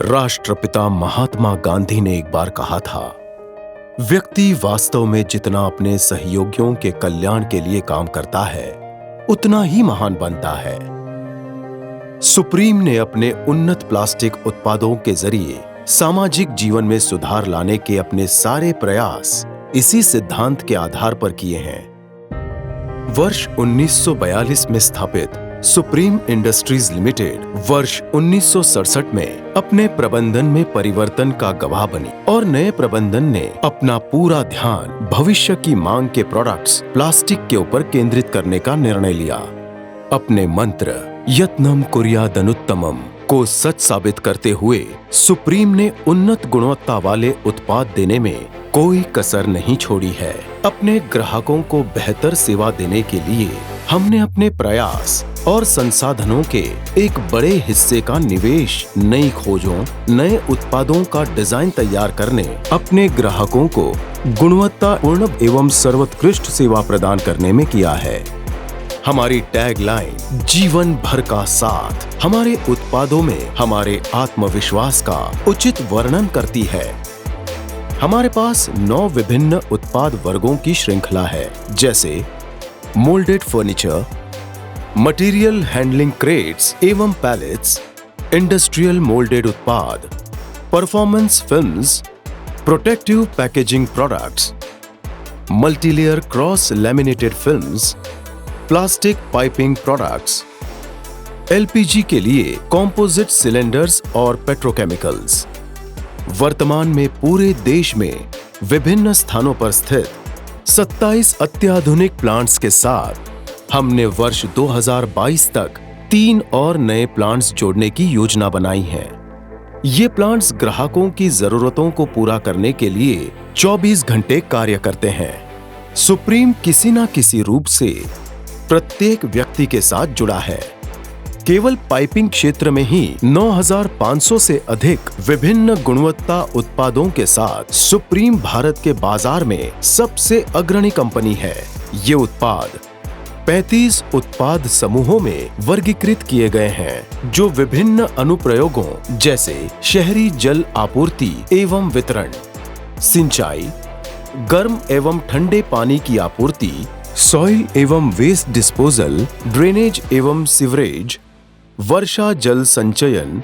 राष्ट्रपिता महात्मा गांधी ने एक बार कहा था, व्यक्ति वास्तव में जितना अपने सहयोगियों के कल्याण के लिए काम करता है, उतना ही महान बनता है। सुप्रीम ने अपने उन्नत प्लास्टिक उत्पादों के जरिए सामाजिक जीवन में सुधार लाने के अपने सारे प्रयास इसी सिद्धांत के आधार पर किए हैं। वर्ष 1942 में स्थापित सुप्रीम इंडस्ट्रीज लिमिटेड वर्ष 1967 में अपने प्रबंधन में परिवर्तन का गवाह बनी और नए प्रबंधन ने अपना पूरा ध्यान भविष्य की मांग के प्रोडक्ट्स प्लास्टिक के ऊपर केंद्रित करने का निर्णय लिया। अपने मंत्र यत्नम कुर्यादनुत्तमम को सच साबित करते हुए सुप्रीम ने उन्नत गुणवत्ता वाले उत्पाद देने में कोई कसर नहीं छोड़ी है। अपने ग्राहकों को बेहतर सेवा देने के लिए हमने अपने प्रयास और संसाधनों के एक बड़े हिस्से का निवेश नई खोजों, नए उत्पादों का डिजाइन तैयार करने, अपने ग्राहकों को गुणवत्तापूर्ण एवं सर्वोत्कृष्ट सेवा प्रदान करने में किया है। हमारी टैगलाइन जीवन भर का साथ हमारे उत्पादों में हमारे आत्मविश्वास का उचित वर्णन करती है। हमारे पास 9 विभिन्न उत्पाद वर्गों की श्रृंखला है, जैसे moulded furniture, material handling crates एवं पैलेट्स, इंडस्ट्रियल मोल्डेड उत्पाद, performance films, protective packaging products, multilayer cross laminated films, plastic piping products, LPG के लिए कॉम्पोजिट सिलेंडर्स और पेट्रोकेमिकल्स। वर्तमान में पूरे देश में विभिन्न स्थानों पर स्थित 27 अत्याधुनिक प्लांट्स के साथ हमने वर्ष 2022 तक 3 और नए प्लांट्स जोड़ने की योजना बनाई है। ये प्लांट्स ग्राहकों की जरूरतों को पूरा करने के लिए 24 घंटे कार्य करते हैं। सुप्रीम किसी न किसी रूप से प्रत्येक व्यक्ति के साथ जुड़ा है। केवल पाइपिंग क्षेत्र में ही 9,500 से अधिक विभिन्न गुणवत्ता उत्पादों के साथ सुप्रीम भारत के बाजार में सबसे अग्रणी कंपनी है। ये उत्पाद 35 उत्पाद समूहों में वर्गीकृत किए गए हैं, जो विभिन्न अनुप्रयोगों जैसे शहरी जल आपूर्ति एवं वितरण, सिंचाई, गर्म एवं ठंडे पानी की आपूर्ति, सॉइल एवं वेस्ट डिस्पोजल, ड्रेनेज एवं सीवरेज, वर्षा जल संचयन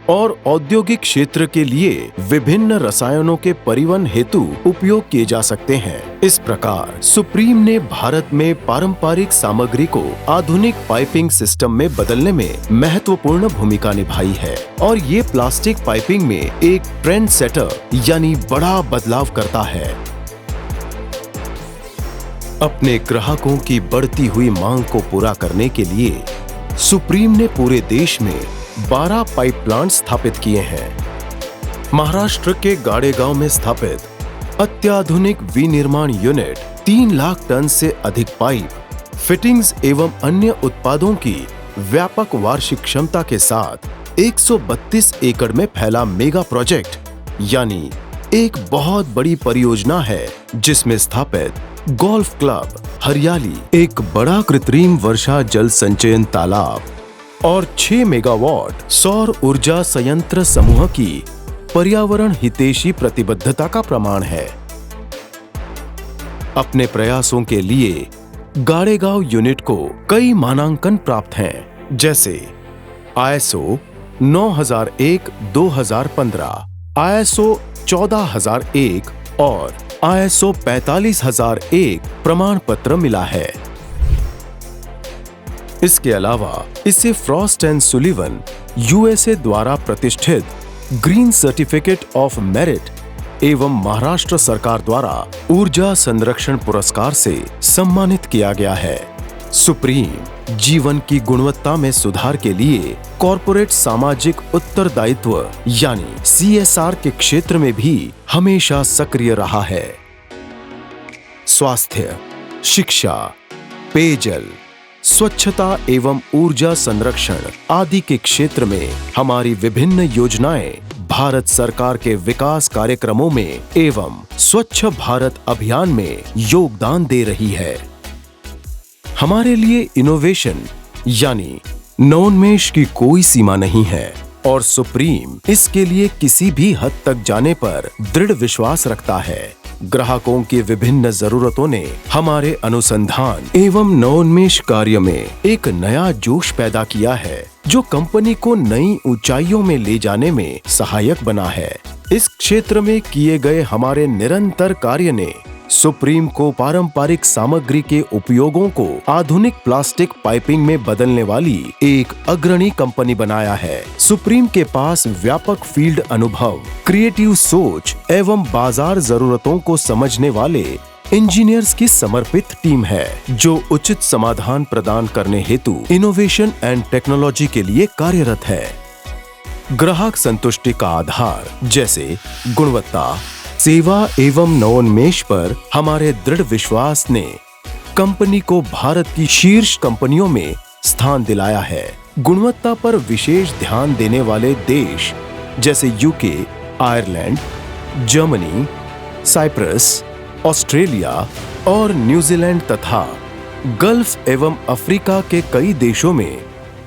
और औद्योगिक क्षेत्र के लिए विभिन्न रसायनों के परिवहन हेतु उपयोग किए जा सकते हैं। इस प्रकार सुप्रीम ने भारत में पारंपरिक सामग्री को आधुनिक पाइपिंग सिस्टम में बदलने में महत्वपूर्ण भूमिका निभाई है और ये प्लास्टिक पाइपिंग में एक ट्रेंड सेटर यानी बड़ा बदलाव करता है। अपने ग्राहकों की बढ़ती हुई मांग को पूरा करने के लिए सुप्रीम ने पूरे देश में 12 पाइप प्लांट स्थापित किए हैं। महाराष्ट्र के गाड़ेगांव में स्थापित अत्याधुनिक विनिर्माण यूनिट 3 लाख टन से अधिक पाइप, फिटिंग्स एवं अन्य उत्पादों की व्यापक वार्षिक क्षमता के साथ 132 एकड़ में फैला मेगा प्रोजेक्ट यानी एक बहुत बड़ी परियोजना है, जिसमें स्थापित गोल्फ क्लब, हरियाली, एक बड़ा कृत्रिम वर्षा जल संचयन तालाब और 6 मेगावाट सौर ऊर्जा संयंत्र समूह की पर्यावरण हितैषी प्रतिबद्धता का प्रमाण है। अपने प्रयासों के लिए गाड़ेगांव यूनिट को कई मानांकन प्राप्त हैं, जैसे ISO 9001-2015, ISO 14001 और ISO 45001 प्रमाण पत्र मिला है। इसके अलावा इसे फ्रॉस्ट एंड सुलिवन USA द्वारा प्रतिष्ठित ग्रीन सर्टिफिकेट ऑफ मेरिट एवं महाराष्ट्र सरकार द्वारा ऊर्जा संरक्षण पुरस्कार से सम्मानित किया गया है। सुप्रीम जीवन की गुणवत्ता में सुधार के लिए कॉर्पोरेट सामाजिक उत्तरदायित्व यानी CSR के क्षेत्र में भी हमेशा सक्रिय रहा है। स्वास्थ्य, शिक्षा, पेयजल, स्वच्छता एवं ऊर्जा संरक्षण आदि के क्षेत्र में हमारी विभिन्न योजनाएं भारत सरकार के विकास कार्यक्रमों में एवं स्वच्छ भारत अभियान में योगदान दे रही है। हमारे लिए इनोवेशन यानी नवोन्मेष की कोई सीमा नहीं है और सुप्रीम इसके लिए किसी भी हद तक जाने पर दृढ़ विश्वास रखता है। ग्राहकों की विभिन्न जरूरतों ने हमारे अनुसंधान एवं नवोन्मेष कार्य में एक नया जोश पैदा किया है, जो कंपनी को नई ऊंचाइयों में ले जाने में सहायक बना है। इस क्षेत्र में किए गए हमारे निरंतर कार्य ने सुप्रीम को पारंपरिक सामग्री के उपयोगों को आधुनिक प्लास्टिक पाइपिंग में बदलने वाली एक अग्रणी कंपनी बनाया है। सुप्रीम के पास व्यापक फील्ड अनुभव, क्रिएटिव सोच एवं बाजार जरूरतों को समझने वाले इंजीनियर्स की समर्पित टीम है, जो उचित समाधान प्रदान करने हेतु इनोवेशन एंड टेक्नोलॉजी के लिए कार्यरत है। ग्राहक संतुष्टि का आधार जैसे गुणवत्ता, सेवा एवं नवोन्मेष पर हमारे दृढ़ विश्वास ने कंपनी को भारत की शीर्ष कंपनियों में स्थान दिलाया है। गुणवत्ता पर विशेष ध्यान देने वाले देश जैसे UK, Ireland, Germany, Cyprus, Australia और न्यूजीलैंड तथा गल्फ एवं अफ्रीका के कई देशों में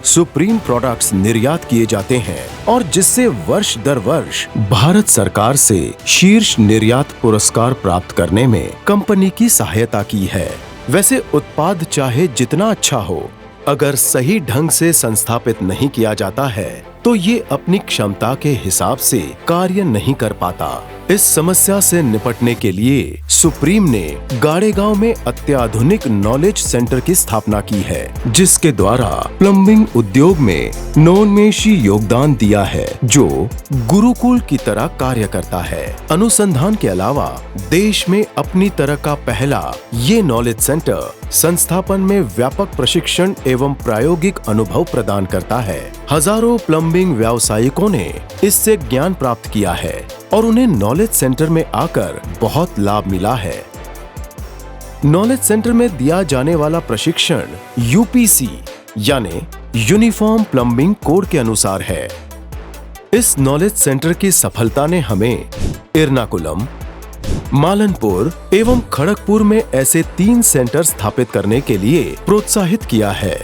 सुप्रीम प्रोडक्ट्स निर्यात किए जाते हैं और जिससे वर्ष दर वर्ष भारत सरकार से शीर्ष निर्यात पुरस्कार प्राप्त करने में कंपनी की सहायता की है। वैसे उत्पाद चाहे जितना अच्छा हो, अगर सही ढंग से संस्थापित नहीं किया जाता है तो ये अपनी क्षमता के हिसाब से कार्य नहीं कर पाता। इस समस्या से निपटने के लिए सुप्रीम ने गाड़ेगांव में अत्याधुनिक नॉलेज सेंटर की स्थापना की है, जिसके द्वारा प्लम्बिंग उद्योग में नवोन्मेषी योगदान दिया है, जो गुरुकुल की तरह कार्य करता है। अनुसंधान के अलावा देश में अपनी तरह का पहला ये नॉलेज सेंटर संस्थापन में व्यापक प्रशिक्षण एवं प्रायोगिक अनुभव प्रदान करता है। हजारों प्लम्बिंग व्यावसायिकों ने इससे ज्ञान प्राप्त किया है और उन्हें नॉलेज सेंटर में आकर बहुत लाभ मिला है। नॉलेज सेंटर में दिया जाने वाला प्रशिक्षण यूपीसी यानी यूनिफॉर्म प्लम्बिंग कोड के अनुसार है। इस नॉलेज सेंटर की सफलता ने हमें एर्नाकुलम, मालनपुर एवं खड़गपुर में ऐसे 3 सेंटर स्थापित करने के लिए प्रोत्साहित किया है,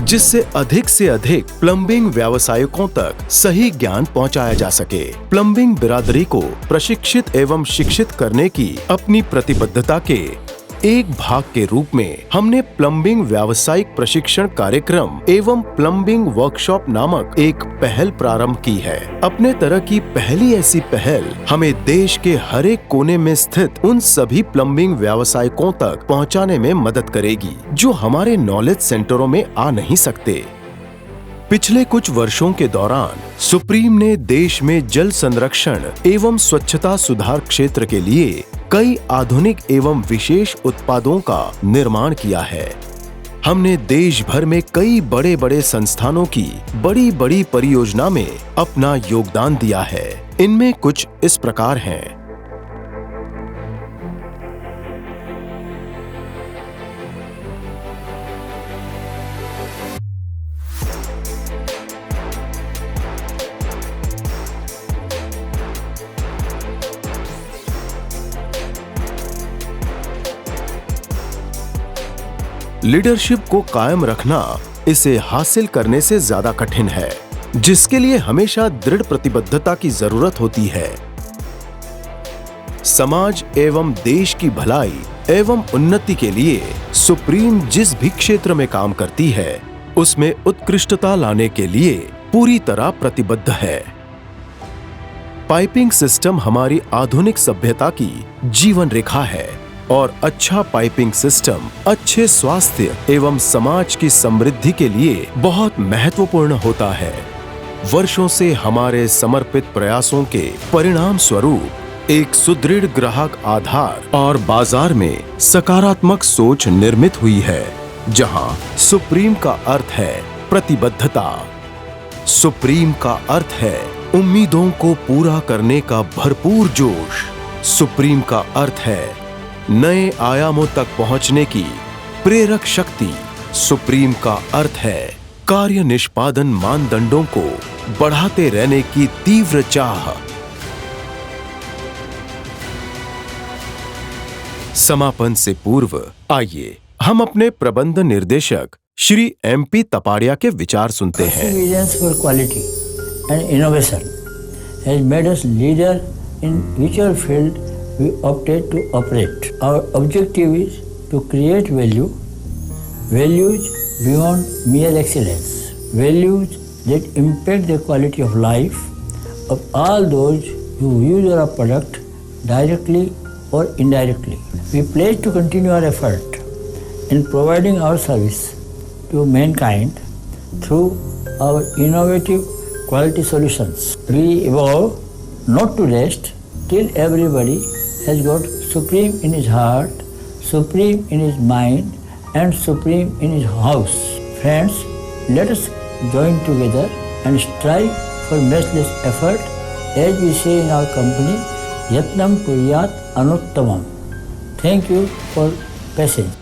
जिससे अधिक से अधिक प्लम्बिंग व्यावसायिकों तक सही ज्ञान पहुंचाया जा सके। प्लम्बिंग बिरादरी को प्रशिक्षित एवं शिक्षित करने की अपनी प्रतिबद्धता के एक भाग के रूप में हमने प्लम्बिंग व्यावसायिक प्रशिक्षण कार्यक्रम एवं प्लम्बिंग वर्कशॉप नामक एक पहल प्रारंभ की है। अपने तरह की पहली ऐसी पहल हमें देश के हर एक कोने में स्थित उन सभी प्लम्बिंग व्यावसायिकों तक पहुंचाने में मदद करेगी, जो हमारे नॉलेज सेंटरों में आ नहीं सकते। पिछले कुछ वर्षों के दौरान सुप्रीम ने देश में जल संरक्षण एवं स्वच्छता सुधार क्षेत्र के लिए कई आधुनिक एवं विशेष उत्पादों का निर्माण किया है। हमने देश भर में कई बड़े बड़े संस्थानों की बड़ी बड़ी परियोजना में अपना योगदान दिया है। इनमें कुछ इस प्रकार हैं। लीडरशिप को कायम रखना इसे हासिल करने से ज्यादा कठिन है, जिसके लिए हमेशा दृढ़ प्रतिबद्धता की जरूरत होती है। समाज एवं देश की भलाई एवं उन्नति के लिए सुप्रीम जिस भी क्षेत्र में काम करती है, उसमें उत्कृष्टता लाने के लिए पूरी तरह प्रतिबद्ध है। पाइपिंग सिस्टम हमारी आधुनिक सभ्यता की जीवन रेखा है और अच्छा पाइपिंग सिस्टम अच्छे स्वास्थ्य एवं समाज की समृद्धि के लिए बहुत महत्वपूर्ण होता है। वर्षों से हमारे समर्पित प्रयासों के परिणाम स्वरूप एक सुदृढ़ ग्राहक आधार और बाजार में सकारात्मक सोच निर्मित हुई है, जहां सुप्रीम का अर्थ है प्रतिबद्धता, सुप्रीम का अर्थ है उम्मीदों को पूरा करने का भरपूर जोश, सुप्रीम का अर्थ है नए आयामों तक पहुंचने की प्रेरक शक्ति, सुप्रीम का अर्थ है कार्य निष्पादन मानदंडों को बढ़ाते रहने की तीव्र चाह। समापन से पूर्व आइए हम अपने प्रबंध निर्देशक श्री MP तपाड़िया के विचार सुनते हैं। and innovation has made us leader in whichever field we opted to operate. Our objective is to create values beyond mere excellence, values that impact the quality of life of all those who use our product directly or indirectly. We pledge to continue our effort in providing our service to mankind through our innovative quality solutions. We vow not to rest till everybody has got supreme in his heart, supreme in his mind, and supreme in his house. Friends, let us join together and strive for matchless effort, as we say in our company, Yatnam Kuryat Anuttamam. Thank you for patience.